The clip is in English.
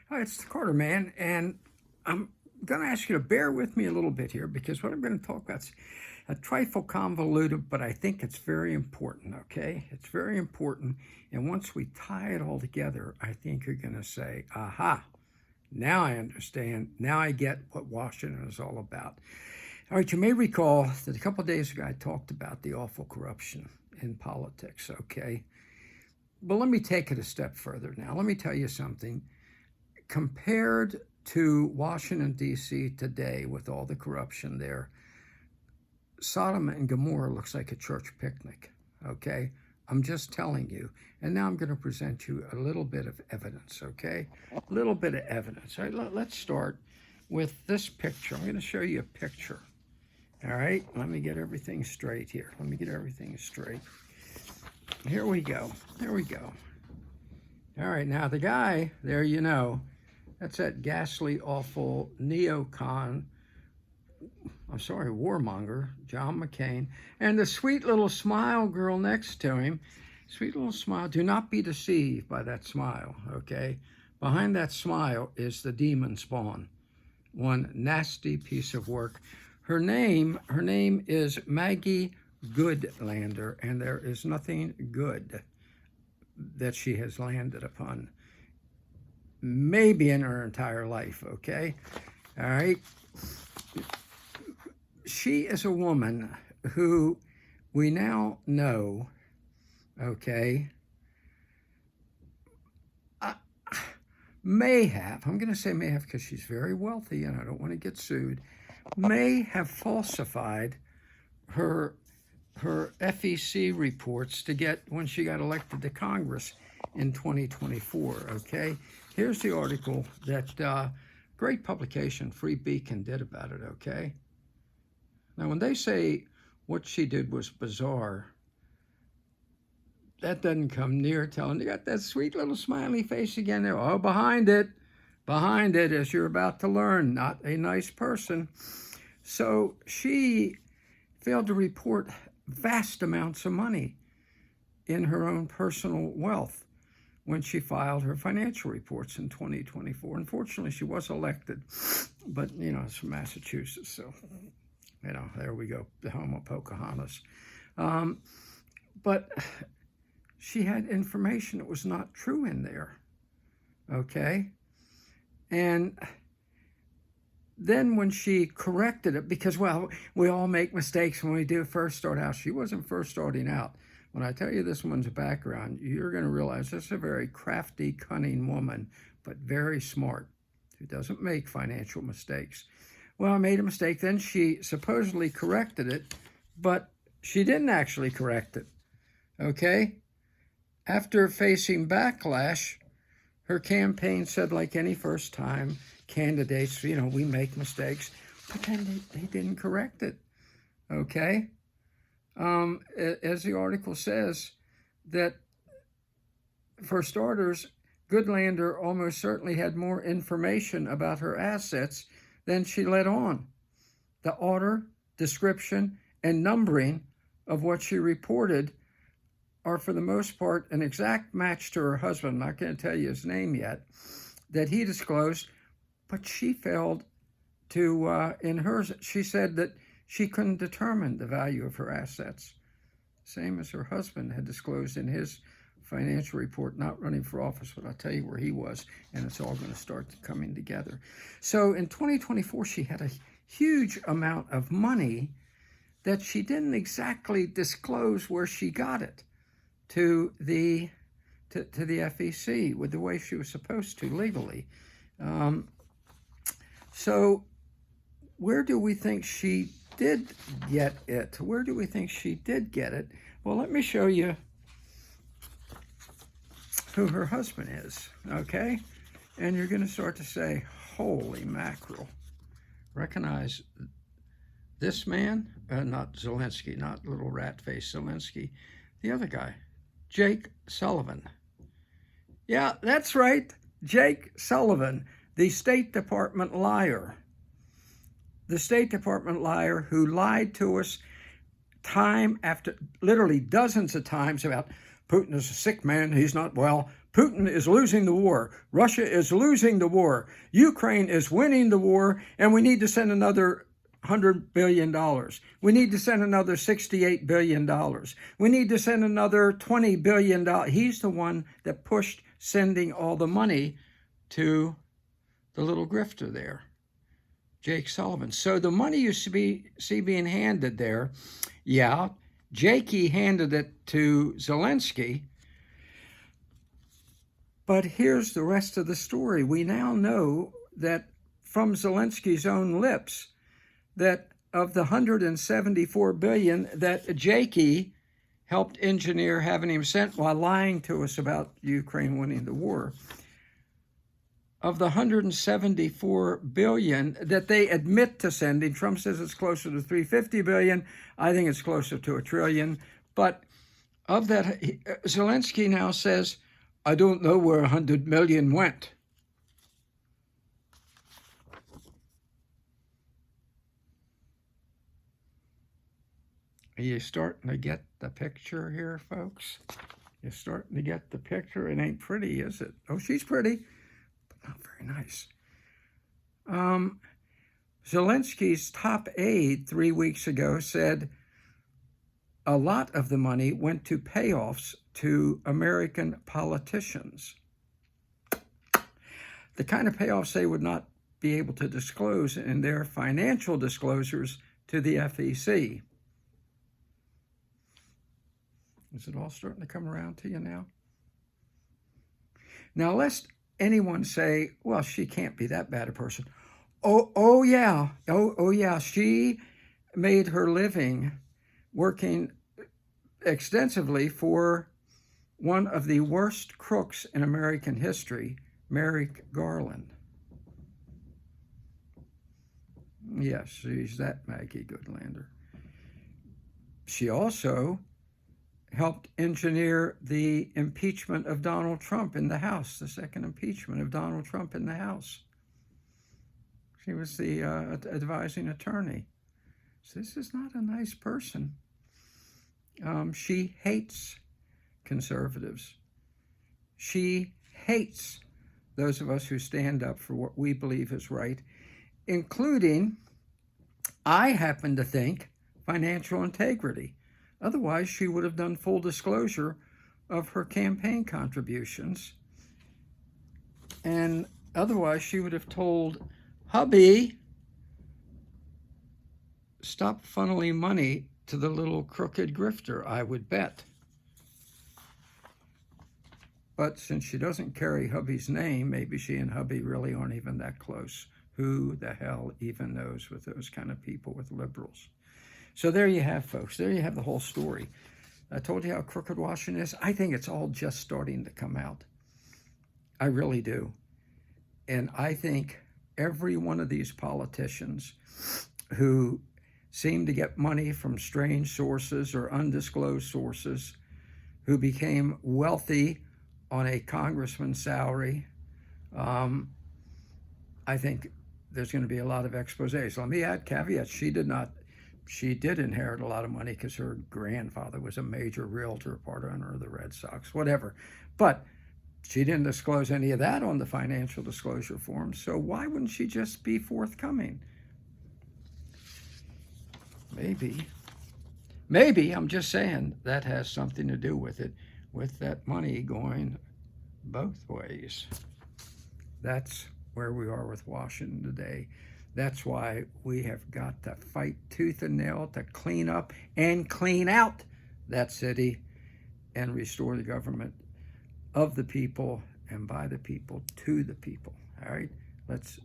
Hi, it's the Carter Man, and I'm going to ask you to bear with me a little bit here because what I'm going to talk about is a trifle convoluted, but I think it's very important, okay? It's very important, and once we tie it all together, I think you're going to say, aha, now I understand. Now I get what Washington is all about. All right, you may recall that a couple of days ago I talked about the awful corruption in politics, okay? But let me take it a step further now. Let me tell you something. Compared to Washington, D.C. today with all the corruption there, Sodom and Gomorrah looks like a church picnic, okay? I'm just telling you. And now I'm going to present you a little bit of evidence, okay? A little bit of evidence. All right, let's start with this picture. I'm going to show you a picture. All right, let me get everything straight here. Let me get everything straight. Here we go. There we go. All right, now the guy there, you know, that's that ghastly, awful neocon, warmonger, John McCain, and the sweet little smile girl next to him. Sweet little smile. Do not be deceived by that smile, okay? Behind that smile is the demon spawn. One nasty piece of work. Her name is Maggie Goodlander, and there is nothing good that she has landed upon, maybe in her entire life, okay? All right? She is a woman who we now know, okay, may have, I'm going to say may have because she's very wealthy and I don't want to get sued, may have falsified her FEC reports to get when she got elected to Congress in 2024, okay? Here's the article that great publication, Free Beacon, did about it, okay? Now, when they say what she did was bizarre, that doesn't come near telling. You got that sweet little smiley face again there. Oh, behind it, as you're about to learn, not a nice person. So she failed to report vast amounts of money in her own personal wealth when she filed her financial reports in 2024. Unfortunately, she was elected, but, you know, it's from Massachusetts, so, you know, there we go, the home of Pocahontas. But she had information that was not true in there, okay? And then when she corrected it, because, well, we all make mistakes when we do first start out. She wasn't first starting out. When I tell you this woman's background, you're going to realize this is a very crafty, cunning woman, but very smart, who doesn't make financial mistakes. Well, I made a mistake. Then she supposedly corrected it, but she didn't actually correct it, okay? After facing backlash, her campaign said, like any first-time candidates, you know, we make mistakes, but then they didn't correct it, okay? As the article says, that for starters, Goodlander almost certainly had more information about her assets than she let on. The order, description, and numbering of what she reported are for the most part an exact match to her husband. I'm not going to tell you his name yet, that he disclosed, but she failed to, in hers, she said that she couldn't determine the value of her assets, same as her husband had disclosed in his financial report, not running for office, but I'll tell you where he was, and it's all going to start coming together. So in 2024, she had a huge amount of money that she didn't exactly disclose where she got it to the FEC with the way she was supposed to legally. So where do we think she did get it? Where do we think she did get it? Well, let me show you who her husband is, okay? And you're going to start to say, holy mackerel. Recognize this man, not Zelensky, not little rat-faced Zelensky, the other guy, Jake Sullivan. Yeah, that's right, Jake Sullivan, the State Department liar. The State Department liar who lied to us time after, literally dozens of times about Putin is a sick man, he's not well, Putin is losing the war. Russia is losing the war. Ukraine is winning the war, and we need to send another $100 billion. We need to send another $68 billion. We need to send another $20 billion. He's the one that pushed sending all the money to the little grifter there, Jake Sullivan. So the money you see being handed there, yeah, Jakey handed it to Zelensky. But here's the rest of the story. We now know that from Zelensky's own lips that of the $174 billion that Jakey helped engineer having him sent while lying to us about Ukraine winning the war, of the $174 billion that they admit to sending, Trump says it's closer to $350 billion. I think it's closer to $1 trillion. But of that, Zelensky now says, I don't know where $100 million went. Are you starting to get the picture here, folks? You're starting to get the picture. It ain't pretty, is it? Oh, she's pretty, but not very nice. Zelensky's top aide 3 weeks ago said a lot of the money went to payoffs to American politicians. The kind of payoffs they would not be able to disclose in their financial disclosures to the FEC. Is it all starting to come around to you now? Now, lest anyone say, well, she can't be that bad a person. Oh yeah. She made her living working extensively for one of the worst crooks in American history, Merrick Garland. Yes, she's that Maggie Goodlander. She also helped engineer the impeachment of Donald Trump in the House, the second impeachment of Donald Trump in the House. She was the advising attorney. So this is not a nice person. She hates conservatives. She hates those of us who stand up for what we believe is right, including, I happen to think, financial integrity. Otherwise, she would have done full disclosure of her campaign contributions. And otherwise, she would have told hubby, stop funneling money to the little crooked grifter, I would bet. But since she doesn't carry hubby's name, maybe she and hubby really aren't even that close. Who the hell even knows with those kind of people, with liberals? So there you have, folks. There you have the whole story. I told you how crooked Washington is. I think it's all just starting to come out. I really do. And I think every one of these politicians who seem to get money from strange sources or undisclosed sources, who became wealthy on a congressman's salary, I think there's going to be a lot of exposés. Let me add caveats. She did inherit a lot of money because her grandfather was a major realtor, part owner of the Red Sox, whatever. But she didn't disclose any of that on the financial disclosure form, so why wouldn't she just be forthcoming? Maybe, I'm just saying, that has something to do with it, with that money going both ways. That's where we are with Washington today. That's why we have got to fight tooth and nail to clean up and clean out that city and restore the government of the people and by the people to the people. All right, let's do